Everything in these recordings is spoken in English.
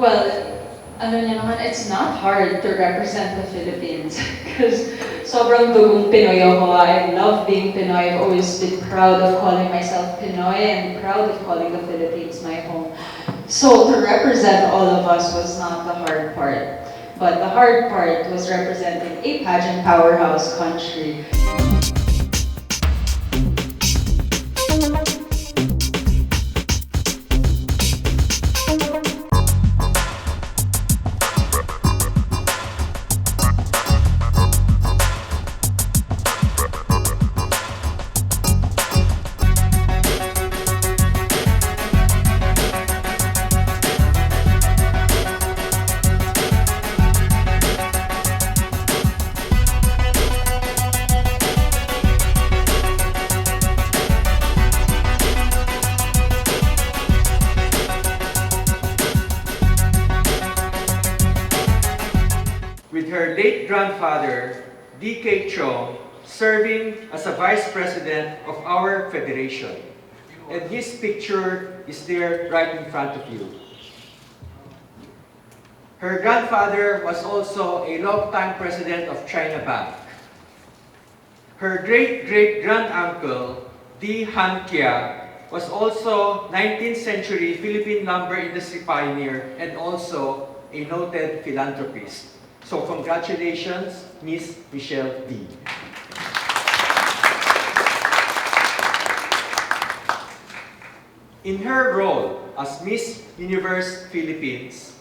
Well, ano niya naman, it's not hard to represent the Philippines because sobrang dugong Pinoy ako. I love being Pinoy. I've always been proud of calling myself Pinoy and proud of calling the Philippines my home. So to represent all of us was not the hard part. But the hard part was representing a pageant powerhouse country. With her late grandfather, D.K. Chong, serving as a vice president of our federation. And his picture is there right in front of you. Her grandfather was also a long-time president of China Bank. Her great-great-granduncle, D. Han Kia, was also 19th century Philippine lumber industry pioneer and also a noted philanthropist. So congratulations, Miss Michelle Dee. In her role as Miss Universe Philippines,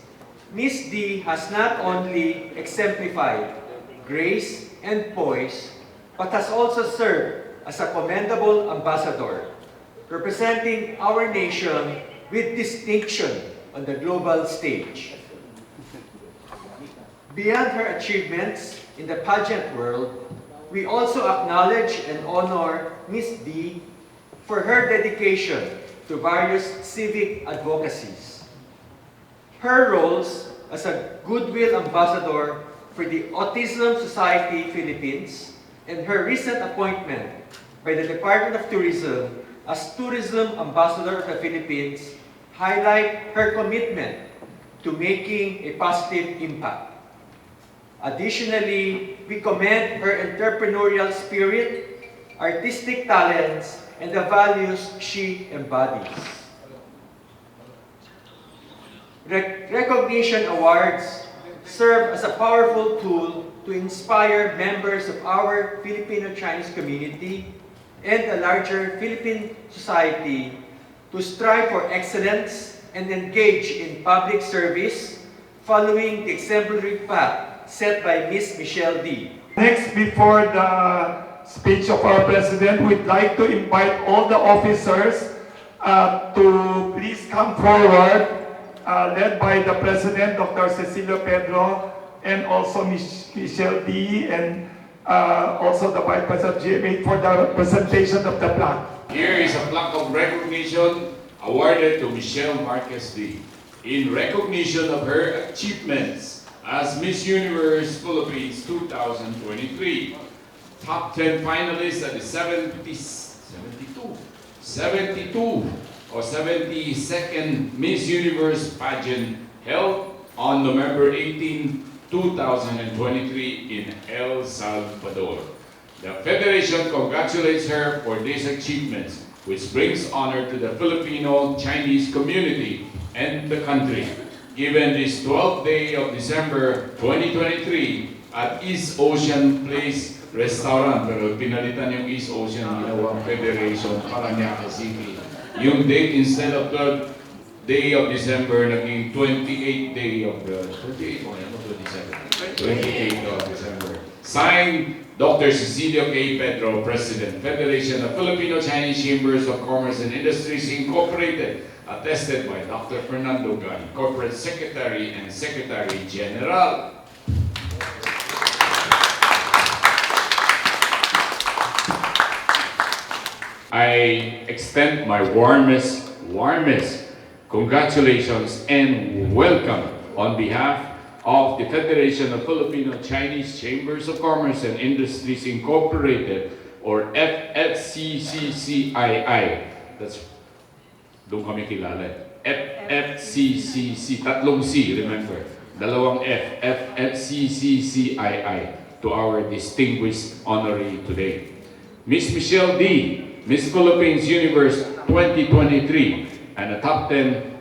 Miss Dee has not only exemplified grace and poise, but has also served as a commendable ambassador, representing our nation with distinction on the global stage. Beyond her achievements in the pageant world, we also acknowledge and honor Miss Dee for her dedication to various civic advocacies. Her roles as a goodwill ambassador for the Autism Society Philippines and her recent appointment by the Department of Tourism as Tourism Ambassador of the Philippines highlight her commitment to making a positive impact. Additionally, we commend her entrepreneurial spirit, artistic talents, and the values she embodies. Recognition awards serve as a powerful tool to inspire members of our Filipino-Chinese community and the larger Philippine society to strive for excellence and engage in public service following the exemplary path set by Miss Michelle Dee. Next, before the speech of our President, we'd like to invite all the officers to please come forward, led by the President, Dr. Cecilio Pedro, and also Michelle Dee, and also the Vice President of GMA for the presentation of the plaque. Here is a plaque of recognition awarded to Michelle Marquez Dee in recognition of her achievements as Miss Universe Philippines 2023. Top 10 finalists at the 72nd Miss Universe pageant held on November 18, 2023 in El Salvador. The Federation congratulates her for these achievements, which brings honor to the Filipino-Chinese community and the country. Given this 12th day of December 2023 at East Ocean Place Restaurant, pero pinalitan yung East Ocean, ginawang Federation, Parañaque City. Yung date, instead of 12th day of December, naging 28th day of the, 28th of December. Signed, Dr. Cecilio K. Pedro, President, Federation of Filipino-Chinese Chambers of Commerce and Industries, Incorporated, attested by Dr. Fernando Gan, Corporate Secretary and Secretary General. I extend my warmest congratulations and welcome on behalf of the Federation of Filipino-Chinese Chambers of Commerce and Industries Incorporated, or FFCCCII. That's doon kami kilala. FFCCC, tatlong C, remember, dalawang F, FFCCCII, to our distinguished honoree today. Miss Michelle Dee, Miss Philippines Universe 2023, and the top 10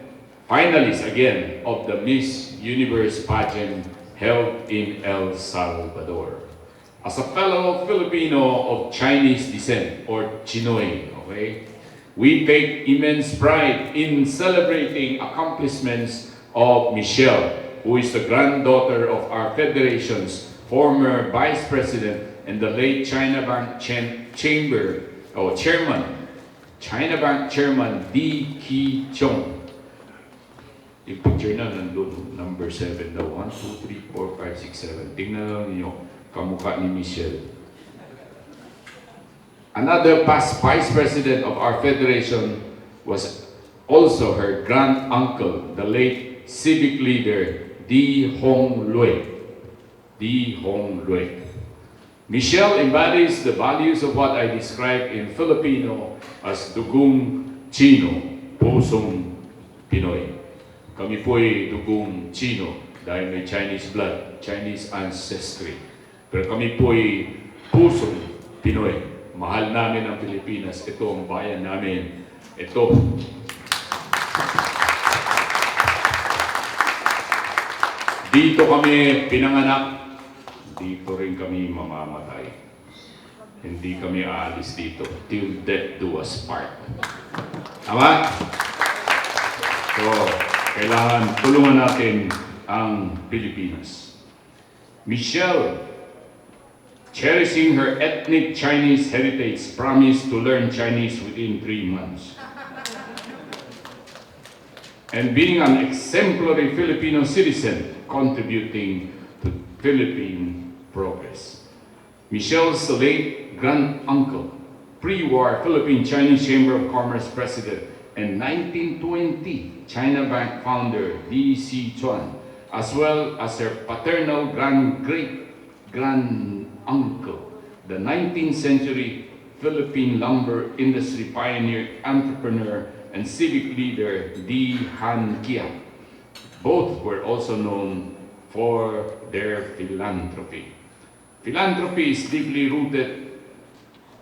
finalists again of the Miss Universe pageant held in El Salvador. As a fellow Filipino of Chinese descent, or Chinoy, okay, we take immense pride in celebrating accomplishments of Michelle, who is the granddaughter of our Federation's former Vice President and the late China Bank Chairman, China Bank Chairman Dee Ki Chong. Yung picture na nandun, number 7 daw. 1, 2, 3, 4, 5, 6, 7. Tingnan lang ninyo, kamukha ni Michelle. Another past Vice President of our Federation was also her grand uncle, the late civic leader, Dee Hong Lue. Dee Hong Lue. Michelle embodies the values of what I describe in Filipino as dugong Chino, pusong Pinoy. Kami po'y dugong Chino dahil may Chinese blood, Chinese ancestry. Pero kami po'y pusong Pinoy. Mahal namin ang Pilipinas. Ito ang bayan namin. Ito. Dito kami pinanganak. Dito rin kami mamamatay. Hindi kami aalis dito till death do us part. Tama? So, kailangan tulungan natin ang Pilipinas. Michelle, cherishing her ethnic Chinese heritage, promised to learn Chinese within 3 months. And being an exemplary Filipino citizen, contributing to Philippine progress. Michelle's late grand-uncle, pre-war Philippine Chinese Chamber of Commerce president, and 1920 China Bank founder Dee Si Chuan, as well as her paternal great-grand-uncle, the 19th century Philippine lumber industry pioneer, entrepreneur, and civic leader Dee Han Kia. Both were also known for their philanthropy. Philanthropy is deeply rooted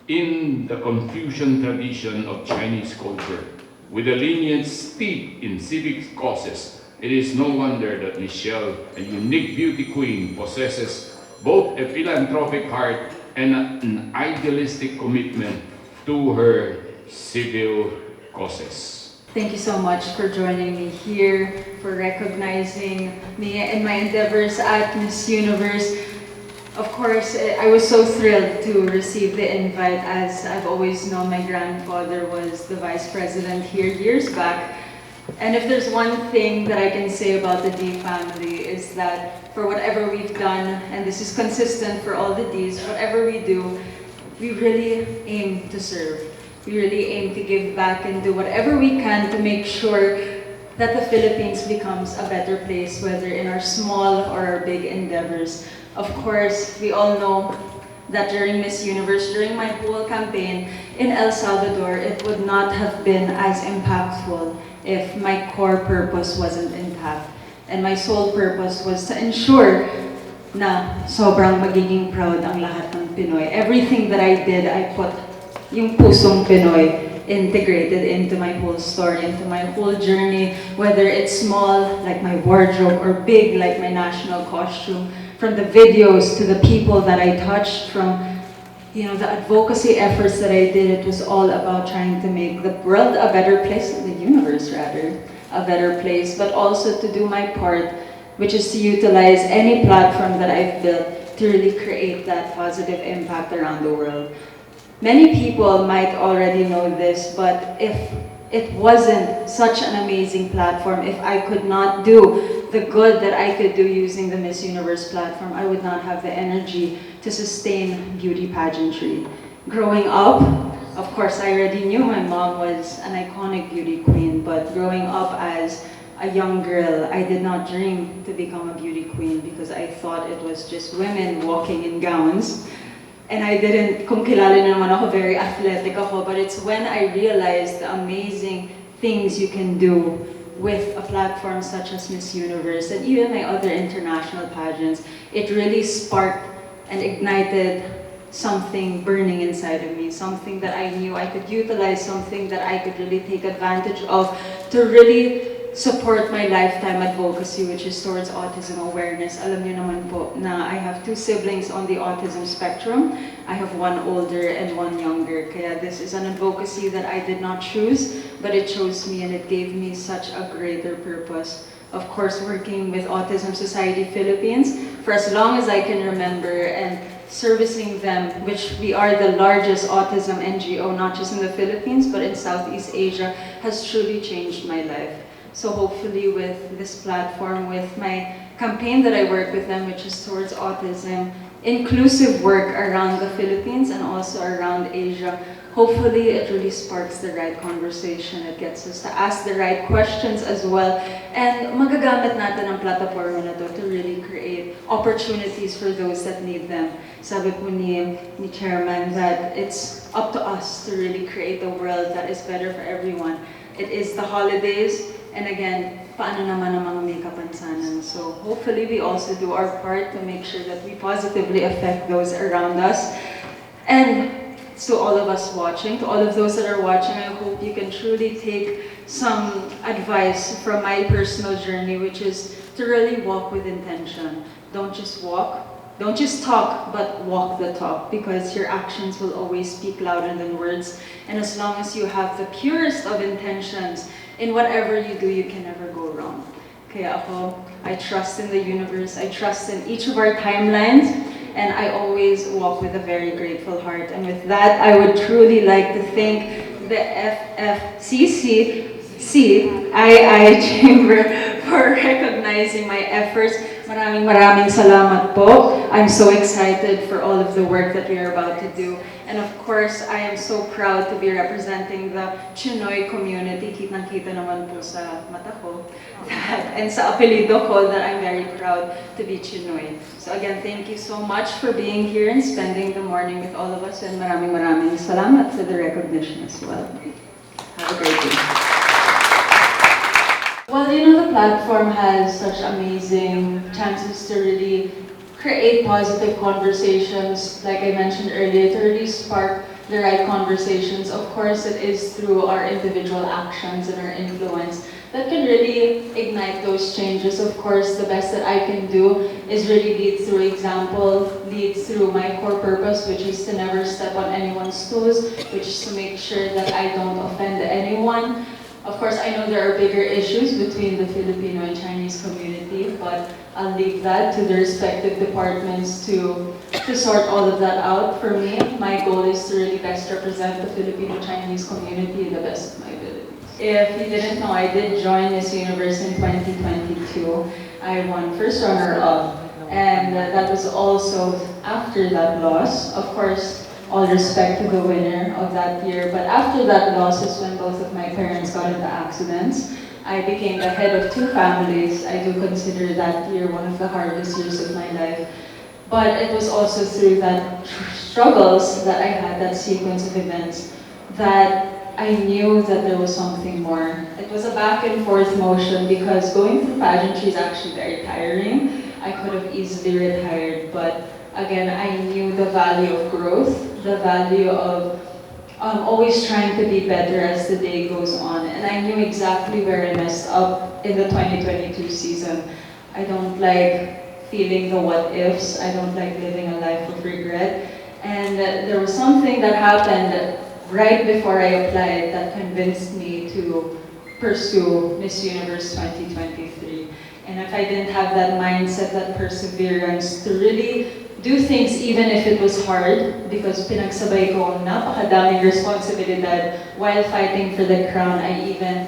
in the Confucian tradition of Chinese culture. With a lineage steeped in civic causes, it is no wonder that Michelle, a unique beauty queen, possesses both a philanthropic heart and an idealistic commitment to her civil causes. Thank you so much for joining me here, for recognizing me and my endeavors at Miss Universe. Of course, I was so thrilled to receive the invite, as I've always known my grandfather was the vice president here years back. And if there's one thing that I can say about the Dee family is that for whatever we've done, and this is consistent for all the Dees, whatever we do, we really aim to serve. We really aim to give back and do whatever we can to make sure that the Philippines becomes a better place, whether in our small or our big endeavors. Of course, we all know that during Miss Universe, during my whole campaign in El Salvador, it would not have been as impactful if my core purpose wasn't intact. And my sole purpose was to ensure na sobrang magiging proud ang lahat ng Pinoy. Everything that I did, I put yung pusong Pinoy integrated into my whole story, into my whole journey, whether it's small, like my wardrobe, or big, like my national costume. From the videos to the people that I touched, from the advocacy efforts that I did, it was all about trying to make the world a better place, the universe rather, a better place, but also to do my part, which is to utilize any platform that I've built to really create that positive impact around the world. Many people might already know this, but if it wasn't such an amazing platform, if I could not do the good that I could do using the Miss Universe platform, I would not have the energy to sustain beauty pageantry. Growing up, of course, I already knew my mom was an iconic beauty queen, but growing up as a young girl, I did not dream to become a beauty queen because I thought it was just women walking in gowns. And I didn't, kung kilala niyo naman ako, very athletic ako, but it's when I realized the amazing things you can do with a platform such as Miss Universe and even my other international pageants, it really sparked and ignited something burning inside of me, something that I knew I could utilize, something that I could really take advantage of to really support my lifetime advocacy, which is towards autism awareness. Alam niyo naman po na I have 2 siblings on the autism spectrum. I have 1 older and 1 younger. Kaya this is an advocacy that I did not choose, but it chose me and it gave me such a greater purpose. Of course, working with Autism Society Philippines for as long as I can remember and servicing them, which we are the largest autism NGO, not just in the Philippines, but in Southeast Asia, has truly changed my life. So hopefully with this platform, with my campaign that I work with them, which is towards autism, inclusive work around the Philippines and also around Asia, hopefully it really sparks the right conversation. It gets us to ask the right questions as well. And magagamit natin ang platform na to to really create opportunities for those that need them. Sabi po ni Chairman that it's up to us to really create a world that is better for everyone. It is the holidays, and again, paano naman ang mga may kapansanan? So hopefully we also do our part to make sure that we positively affect those around us. And to all of us watching, to all of those that are watching, I hope you can truly take some advice from my personal journey, which is to really walk with intention. Don't just walk, don't just talk, but walk the talk, because your actions will always speak louder than words. And as long as you have the purest of intentions, in whatever you do, you can never go wrong. Kaya ako, I trust in the universe, I trust in each of our timelines, and I always walk with a very grateful heart. And with that, I would truly like to thank the FFCCCII Chamber for recognizing my efforts. Maraming salamat po. I'm so excited for all of the work that we are about to do. And of course, I am so proud to be representing the Chinoy community. Kitang-kita naman po sa mata ko. And sa apelido ko that I'm very proud to be Chinoy. So again, thank you so much for being here and spending the morning with all of us. And maraming salamat for the recognition as well. Have a great day. Well, you know, the platform has such amazing chances to really create positive conversations, like I mentioned earlier, to really spark the right conversations. Of course, it is through our individual actions and our influence that can really ignite those changes. Of course, the best that I can do is really lead through example, lead through my core purpose, which is to never step on anyone's toes, which is to make sure that I don't offend anyone. Of course, I know there are bigger issues between the Filipino and Chinese community, but I'll leave that to the respective departments to sort all of that out. For me, my goal is to really best represent the Filipino-Chinese community in the best of my abilities. If you didn't know, I did join Miss Universe in 2022. I won first runner-up, and that was also after that loss. Of course, all respect to the winner of that year. But after that loss is when both of my parents got into accidents. I became the head of 2 families. I do consider that year one of the hardest years of my life. But it was also through that struggles that I had, that sequence of events, that I knew that there was something more. It was a back and forth motion because going through pageantry is actually very tiring. I could have easily retired, but again, I knew the value of growth, the value of always trying to be better as the day goes on. And I knew exactly where I messed up in the 2022 season. I don't like feeling the what ifs. I don't like living a life of regret. And there was something that happened right before I applied that convinced me to pursue Miss Universe 2023. And if I didn't have that mindset, that perseverance to really do things even if it was hard, because pinagsabay ko ang napakadaming responsibilidad while fighting for the crown. I even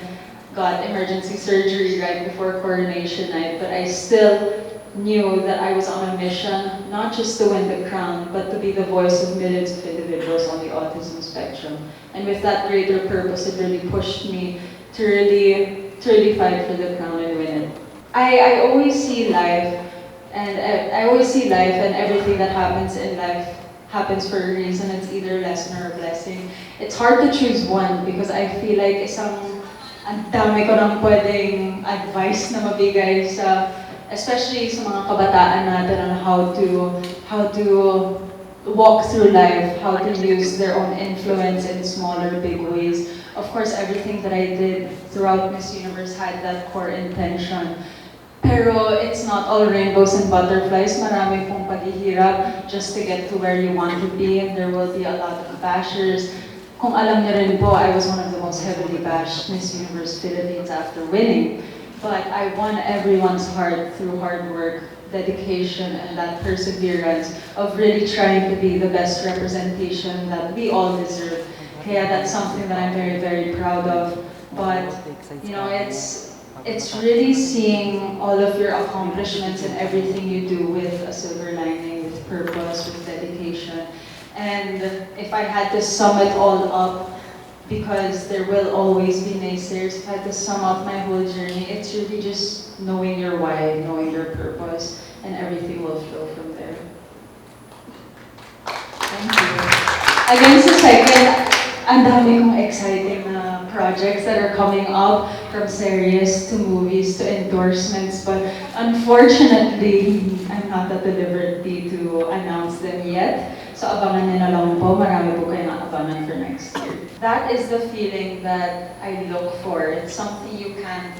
got emergency surgery right before coronation night, but I still knew that I was on a mission, not just to win the crown, but to be the voice of millions of individuals on the autism spectrum. And with that greater purpose, it really pushed me to really fight for the crown and win it. I always see life, and everything that happens in life happens for a reason. It's either a lesson or a blessing. It's hard to choose one because I feel like isang ang dami ko nang pwedeng advice na mabigay sa, especially sa mga kabataan natin on how to walk through life, how to use their own influence in smaller, big ways. Of course, everything that I did throughout Miss Universe had that core intention. Pero it's not all rainbows and butterflies. Marami pong paghihirap just to get to where you want to be, and there will be a lot of bashers. Kung alam niyo rin po, I was one of the most heavily bashed Miss Universe Philippines after winning. But I won everyone's heart through hard work, dedication, and that perseverance of really trying to be the best representation that we all deserve. Kaya that's something that I'm very, very proud of. But, you know, it's really seeing all of your accomplishments and everything you do with a silver lining, with purpose, with dedication. And if I had to sum it all up, because there will always be naysayers, if I had to sum up my whole journey, it's really just knowing your why, knowing your purpose, and everything will flow from there. Thank you. Again, sa second, ang dami kong exciting na projects that are coming up, from series to movies to endorsements, but unfortunately, I'm not at the liberty to announce them yet. So abangan niyo na lang po, marami po kayong abangan for next year. That is the feeling that I look for. It's something you can't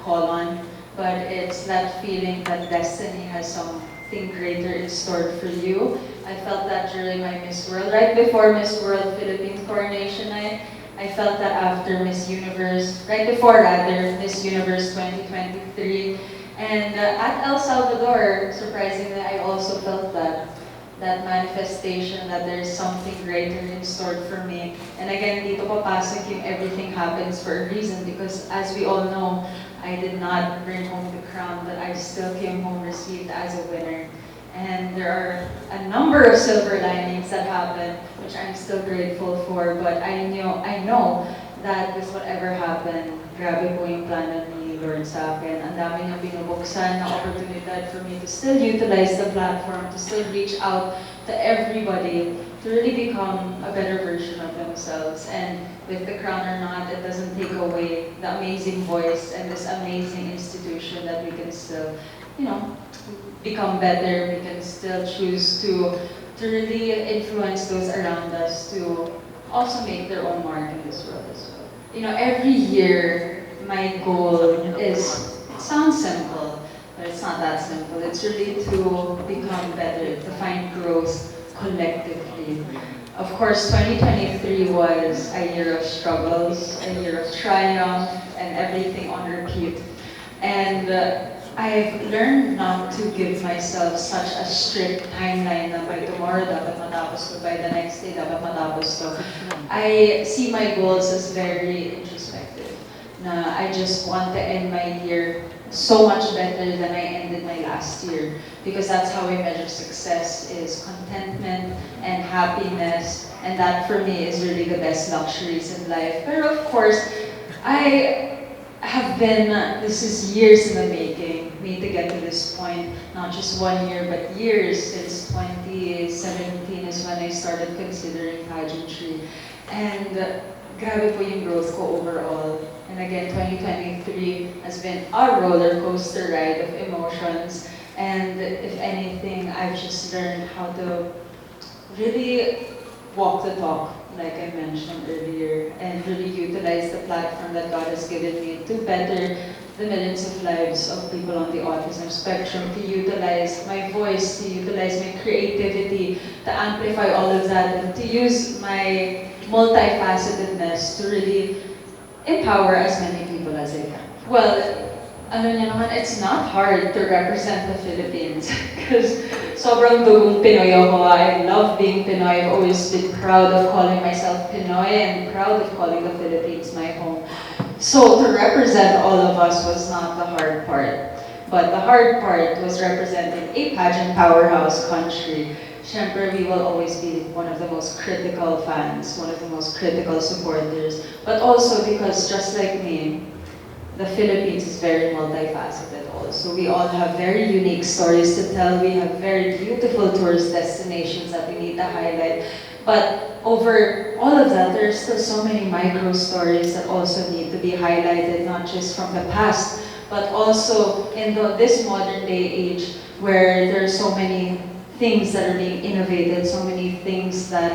call on, but it's that feeling that destiny has something greater in store for you. I felt that during my Miss World, right before Miss World Philippine coronation night. I felt that after Miss Universe, right before rather, Miss Universe 2023. And at El Salvador, surprisingly, I also felt that manifestation that there's something greater in store for me. And again, dito papasok yung everything happens for a reason, because as we all know, I did not bring home the crown, but I still came home received as a winner. And there are a number of silver linings that happen, which I'm still grateful for, but I know that with whatever happened, grabe po yung plano ni Lord sa akin. Ang dami niyang binubuksan na oportunidad for me to still utilize the platform, to still reach out to everybody, to really become a better version of themselves. And with the crown or not, it doesn't take away the amazing voice and this amazing institution that we can still, you know, become better. We can still choose to really influence those around us to also make their own mark in this world as well. You know, every year, my goal is, it sounds simple, but it's not that simple. It's really to become better, to find growth collectively. Of course, 2023 was a year of struggles, a year of triumph, and everything on repeat. And I've learned not to give myself such a strict timeline na by tomorrow dapat matapos to, by the next day dapat matapos to. I see my goals as very introspective. Na I just want to end my year so much better than I ended my last year, because that's how I measure success, is contentment and happiness, and that for me is really the best luxuries in life. But of course, I have been, this is years in the making, me to get to this point, not just 1 year, but years. Since 2017 is when I started considering pageantry. And grabe po yung growth ko overall. And again, 2023 has been a roller coaster ride of emotions. And if anything, I've just learned how to really walk the talk, like I mentioned earlier, and really utilize the platform that God has given me to better the millions of lives of people on the autism spectrum, to utilize my voice, to utilize my creativity, to amplify all of that, and to use my multifacetedness to really empower as many people as I can. Well, ano niya naman, it's not hard to represent the Philippines because sobrang dugong Pinoy ako. I love being Pinoy. I've always been proud of calling myself Pinoy and proud of calling the Philippines my home. So to represent all of us was not the hard part. But the hard part was representing a pageant powerhouse country. Siyempre, we will always be one of the most critical fans, one of the most critical supporters. But also because, just like me, the Philippines is very multifaceted also. We all have very unique stories to tell. We have very beautiful tourist destinations that we need to highlight. But over all of that, there's still so many micro stories that also need to be highlighted, not just from the past, but also in this modern day age where there's so many things that are being innovated, so many things that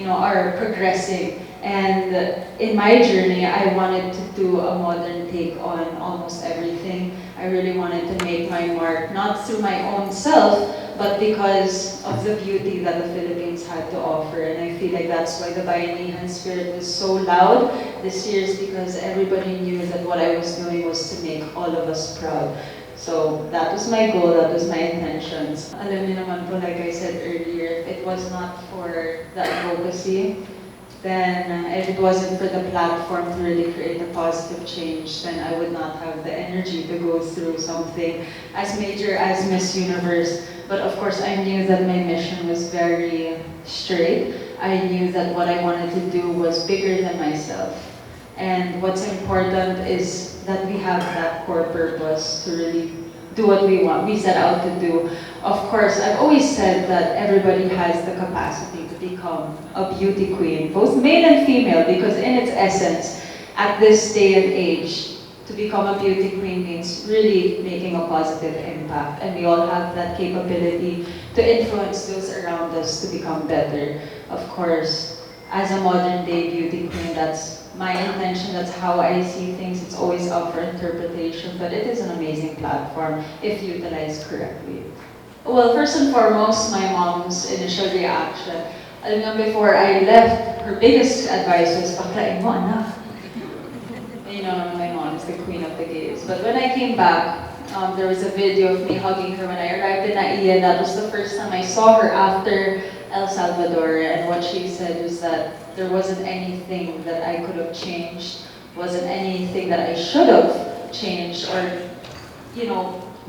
are progressing. And in my journey, I wanted to do a modern take on almost everything. I really wanted to make my mark, not through my own self, but because of the beauty that the Philippines had to offer. And I feel like that's why the Bayanihan spirit was so loud this year, is because everybody knew that what I was doing was to make all of us proud. So that was my goal, that was my intentions. Alam niyo naman po, like I said earlier, if it was not for the advocacy, then if it wasn't for the platform to really create a positive change, then I would not have the energy to go through something as major as Miss Universe. But of course, I knew that my mission was very straight. I knew that what I wanted to do was bigger than myself. And what's important is that we have that core purpose to really do what we set out to do. Of course, I've always said that everybody has the capacity to become a beauty queen, both male and female, because in its essence, at this day and age, to become a beauty queen means really making a positive impact. And we all have that capability to influence those around us to become better. Of course, as a modern day beauty queen, that's my intention, that's how I see things. It's always up for interpretation, but it is an amazing platform if utilized correctly. Well, first and foremost, my mom's initial reaction. Alam nga, before I left, her biggest advice was, "Paklain mo, anak." My mom is the queen of the gays. But when I came back, there was a video of me hugging her when I arrived in Naiya. That was the first time I saw her after El Salvador, and what she said was that there wasn't anything that I could have changed, wasn't anything that I should have changed, or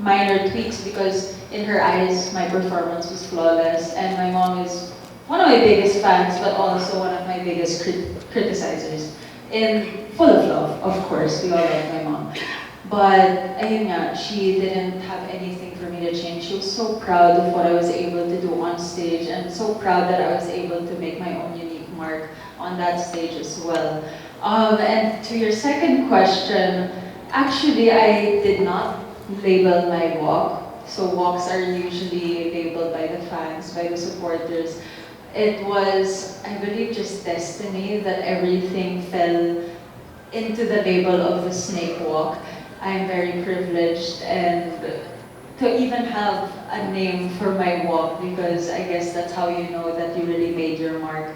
minor tweaks, because in her eyes my performance was flawless. And my mom is one of my biggest fans, but also one of my biggest criticizers. Full of love, of course, we all love my mom. But ayun nga, she didn't have anything for me to change. She was so proud of what I was able to do on stage, and so proud that I was able to make my own unique mark on that stage as well. And to your second question, actually I did not label my walk. So walks are usually labeled by the fans, by the supporters. It was, I believe, just destiny that everything fell into the label of the snake walk. I'm very privileged and to even have a name for my walk, because I guess that's how you know that you really made your mark.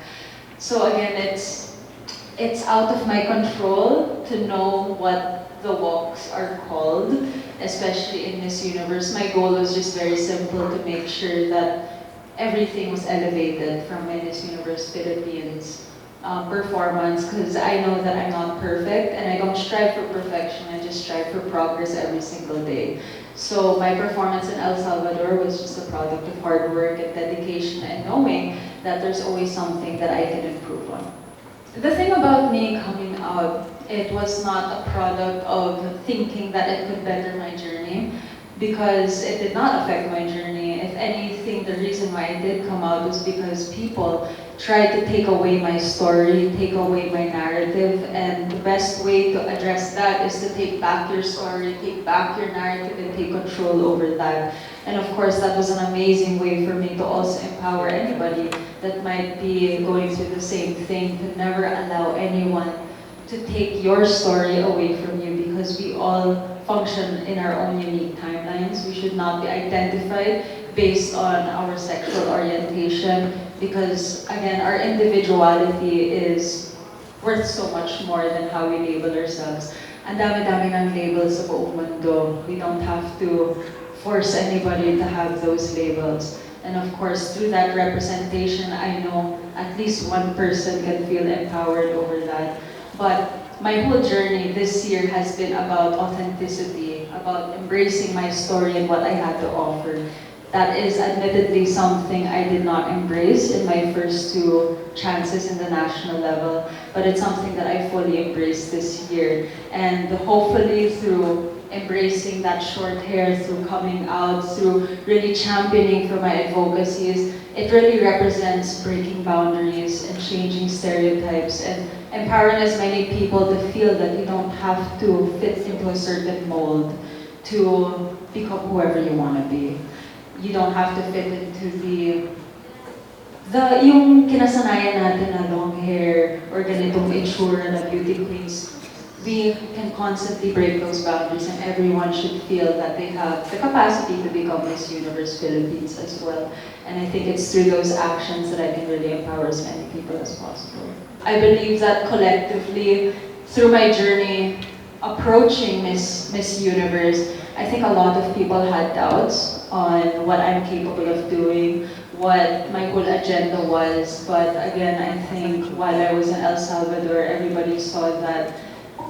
So again, it's out of my control to know what the walks are called, especially in Miss Universe. My goal was just very simple, to make sure that everything was elevated from my Miss Universe Philippines performance, because I know that I'm not perfect and I don't strive for perfection, I just strive for progress every single day. So my performance in El Salvador was just a product of hard work and dedication, and knowing that there's always something that I can improve on. The thing about me coming out, it was not a product of thinking that it could better my journey, because it did not affect my journey. If anything, the reason why I did come out was because people tried to take away my story, take away my narrative, and the best way to address that is to take back your story, take back your narrative, and take control over that. And of course, that was an amazing way for me to also empower anybody that might be going through the same thing, to never allow anyone to take your story away from you, because we all function in our own unique timelines. We should not be identified based on our sexual orientation, because again, our individuality is worth so much more than how we label ourselves. Ang dami-dami ng labels sa buong mundo. We don't have to force anybody to have those labels. And of course, through that representation, I know at least one person can feel empowered over that. But my whole journey this year has been about authenticity, about embracing my story and what I had to offer. That is admittedly something I did not embrace in my first 2 chances in the national level, but it's something that I fully embraced this year. And hopefully through embracing that short hair, through coming out, through really championing for my advocacies. It really represents breaking boundaries and changing stereotypes and empowering as many people to feel that you don't have to fit into a certain mold to become whoever you want to be. You don't have to fit into yung kinasanayan natin na long hair or ganitong itsura na beauty queens. We can constantly break those boundaries and everyone should feel that they have the capacity to become Miss Universe Philippines as well. And I think it's through those actions that I can really empower as many people as possible. I believe that collectively, through my journey approaching Miss Universe, I think a lot of people had doubts on what I'm capable of doing, what my whole agenda was. But again, I think while I was in El Salvador, everybody saw that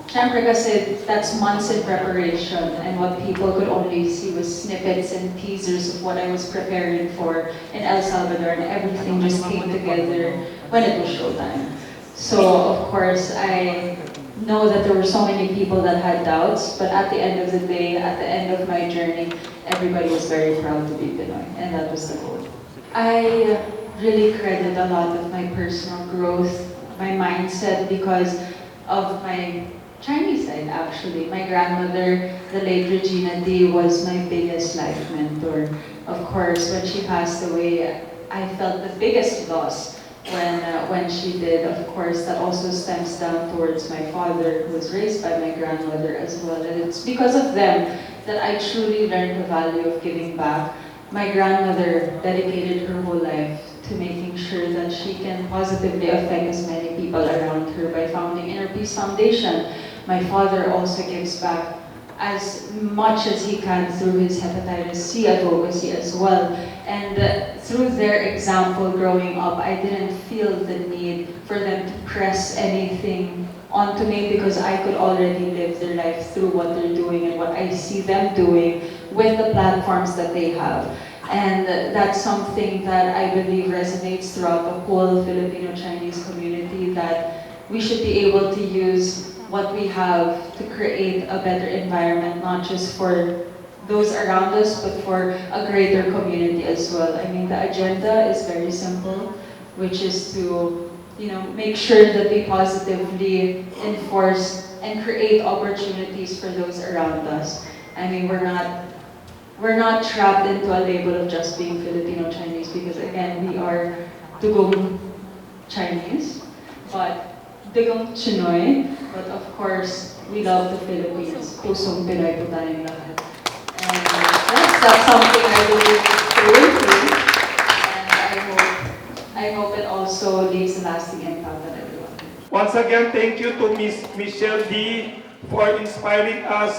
syempre kasi that's months in preparation, and what people could only see was snippets and teasers of what I was preparing for in El Salvador, and everything just came together when it was showtime. So of course, I know that there were so many people that had doubts, but at the end of the day, at the end of my journey, everybody was very proud to be Pinoy, and that was the goal. I really credit a lot of my personal growth, my mindset, because of my Chinese side actually. My grandmother, the late Regina Dee, was my biggest life mentor. Of course, when she passed away, I felt the biggest loss when she did. Of course, that also stems down towards my father, who was raised by my grandmother as well. And it's because of them that I truly learned the value of giving back. My grandmother dedicated her whole life to making sure that she can positively affect as many people around her by founding Inner Peace Foundation. My father also gives back as much as he can through his hepatitis C advocacy as well. And through their example growing up, I didn't feel the need for them to press anything onto me because I could already live their life through what they're doing and what I see them doing with the platforms that they have. And that's something that I believe resonates throughout the whole Filipino-Chinese community, that we should be able to use what we have to create a better environment, not just for those around us, but for a greater community as well. I mean, the agenda is very simple, which is to, make sure that we positively enforce and create opportunities for those around us. I mean, we're not trapped into a label of just being Filipino-Chinese, because again, we are dugong Chinese, but dugong Chinoy, but of course, we love the Philippines. Pusong Pinoy po tayong lahat. And that's something I believe through and through, and I hope it also leaves a lasting impact on everyone. Once again, thank you to Miss Michelle Dee for inspiring us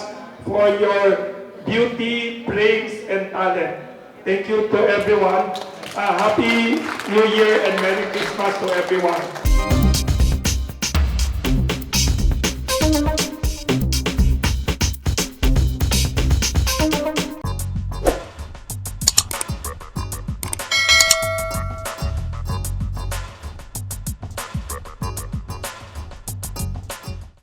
for your beauty, brains, and talent. Thank you to everyone. Happy New Year and Merry Christmas to everyone.